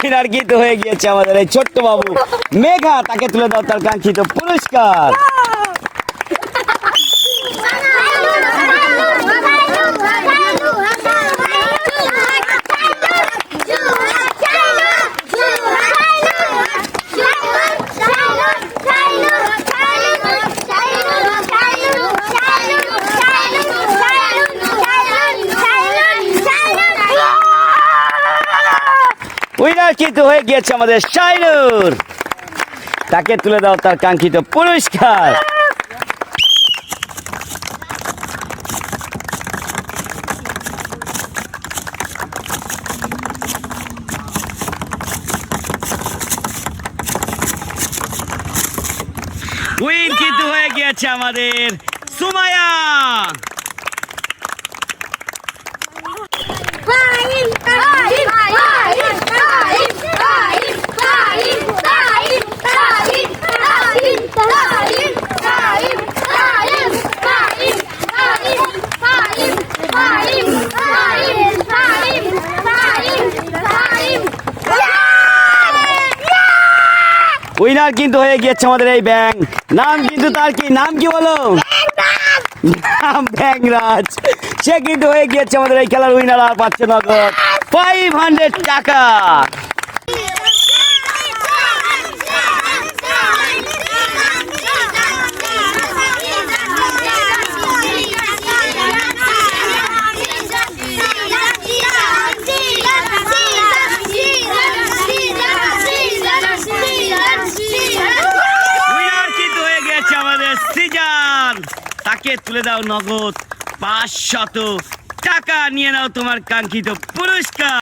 Winner কিন্তু হয়ে গিয়েছে আমাদের এই ছোট্ট বাবু মেঘা। তাকে তুলে দাও তার কাঙ্ক্ষিত পুরস্কার। উইনার কিন্তু হয়ে গিয়েছে আমাদের শাইনুর। তাকে তুলে দাও তার কাঙ্ক্ষিত পুরস্কার। উইন কিন্তু হয়ে গিয়েছে আমাদের সুমাইয়া। উইনার কিন্তু হয়ে গিয়েছে আমাদের এই ব্যাং। নাম কিন্তু তার কি, নাম কি বলো? নাম ব্যাংরাজ। সে কিন্তু হয়ে গিয়েছে আমাদের এই খেলার উইনার। আর পাচ্ছে নগদ 500 টাকা। তাকে তুলে দাও নগদ 500 টাকা। নিয়ে নাও তোমার কাঙ্ক্ষিত পুরস্কার।